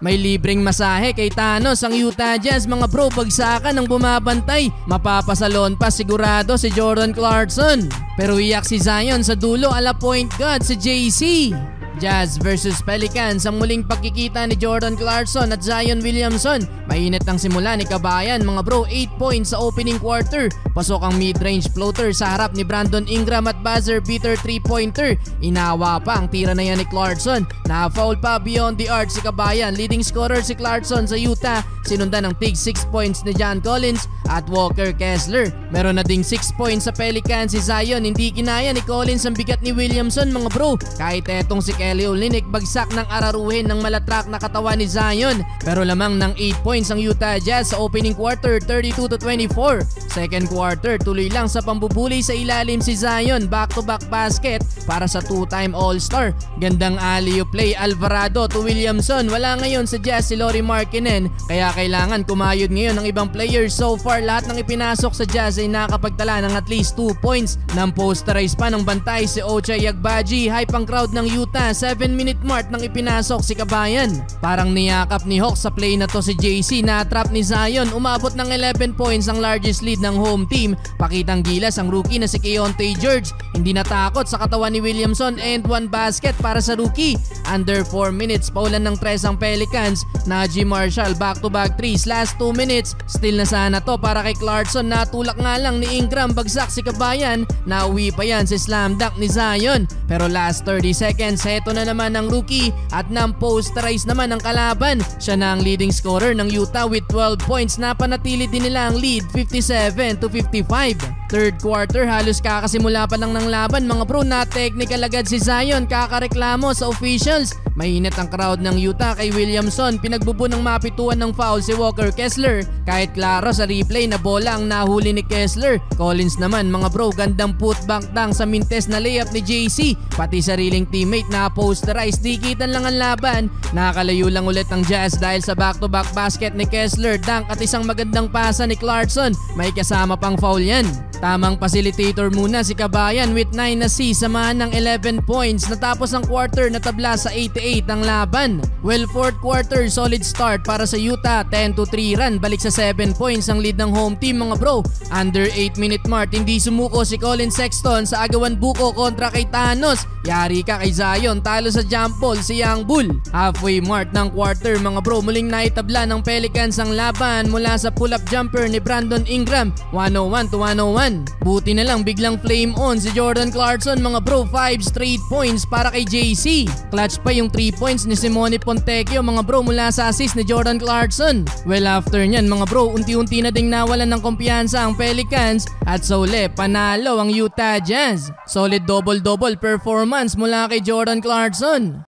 May libreng masahe kay Thanos ang Utah Jazz mga bro, bagsakan ng bumabantay. Mapapasalon pa sigurado si Jordan Clarkson. Pero iyak si Zion sa dulo ala point guard si JC. Jazz versus Pelicans ang muling pagkikita ni Jordan Clarkson at Zion Williamson. Mainit ang simula ni Kabayan mga bro, 8 points sa opening quarter. Pasok ang mid-range floater sa harap ni Brandon Ingram at buzzer beater 3-pointer. Inawa pa ang tira na yan ni Clarkson. Na-foul pa beyond the arc si Kabayan. Leading scorer si Clarkson sa Utah. Sinundan ng tig 6 points ni John Collins at Walker Kessler. Meron na ding 6 points sa Pelicans si Zion. Hindi kinaya ni Collins ang bigat ni Williamson mga bro. Kahit etong si Kelly Olynyk bagsak ng araruhin ng malatrak na katawan ni Zion. Pero lamang ng 8 points ang Utah Jazz sa opening quarter, 32-24. Second quarter, tuloy lang sa pambubuli sa ilalim si Zion. Back-to-back basket para sa two-time All-Star. Gandang alley-oop play Alvarado to Williamson. Wala ngayon sa Jazz si Lauri Markkanen, kaya kailangan kumayod ngayon ng ibang players. So far, lahat ng ipinasok sa Jazz ay nakapagtala ng at least 2 points. Nang posterize pa ng bantay si Ochai Agbaji. Hype ang crowd ng Utah. 7-minute mark nang ipinasok si Kabayan. Parang niyakap ni Hawks sa play na to si JC. Na-trap ni Zion. Umabot ng 11 points ang largest lead ng home team. Pakitang gilas ang rookie na si Keyonte George. Hindi natakot sa katawan ni Williamson and 1 basket para sa rookie. Under 4 minutes, paulan ng 3 ang Pelicans. Najee Marshall back-to-back 3s. Last 2 minutes, still na sana to para kay Clarkson. Natulak nga lang ni Ingram, bagsak si Kabayan. Nauwi pa yan si slam dunk ni Zion. Pero last 30 seconds, heto na naman ang rookie at nang posterize naman ang kalaban. Siya na ang leading scorer ng Utah with 12 points. Napanatili din nila ang lead 57-55. Third quarter, halos kakasimula pa lang ng laban mga bro. Na technical agad si Zion, kakareklamo sa officials. Mainit ang crowd ng Utah kay Williamson. Pinagbubo ng mapituan ng foul si Walker Kessler. Kahit klaro sa replay na bola ang nahuli ni Kessler. Collins naman mga bro, gandang putback dunk sa mintes na layup ni JC. Pati sariling teammate na posterize. Dikitan lang ang laban. Nakalayo lang ulit ang Jazz dahil sa back-to-back basket ni Kessler, dunk at isang magandang pasa ni Clarkson. May kasama pang foul yan. Tamang facilitator muna si Kabayan with 9 assists, samahan ng 11 points. Natapos ang quarter na tabla sa 88 ang laban. Well, fourth quarter, solid start para sa Utah. 10-3 run, balik sa 7 points ang lead ng home team mga bro. Under 8-minute mark, hindi sumuko si Colin Sexton sa agawan buko kontra kay Thanos. Yari ka kay Zion, talo sa jump ball si Young Bull. Halfway mark ng quarter mga bro, muling naitabla ng Pelicans ang laban mula sa pull-up jumper ni Brandon Ingram. 101-101. Buti na lang biglang flame on si Jordan Clarkson mga bro, 5 straight points para kay JC. Clutch pa yung 3 points ni Simone Fontecchio mga bro mula sa assist ni Jordan Clarkson. Well, after nyan mga bro, unti-unti na ding nawalan ng kumpiyansa ang Pelicans at sa uli panalo ang Utah Jazz. Solid double-double performance mula kay Jordan Clarkson.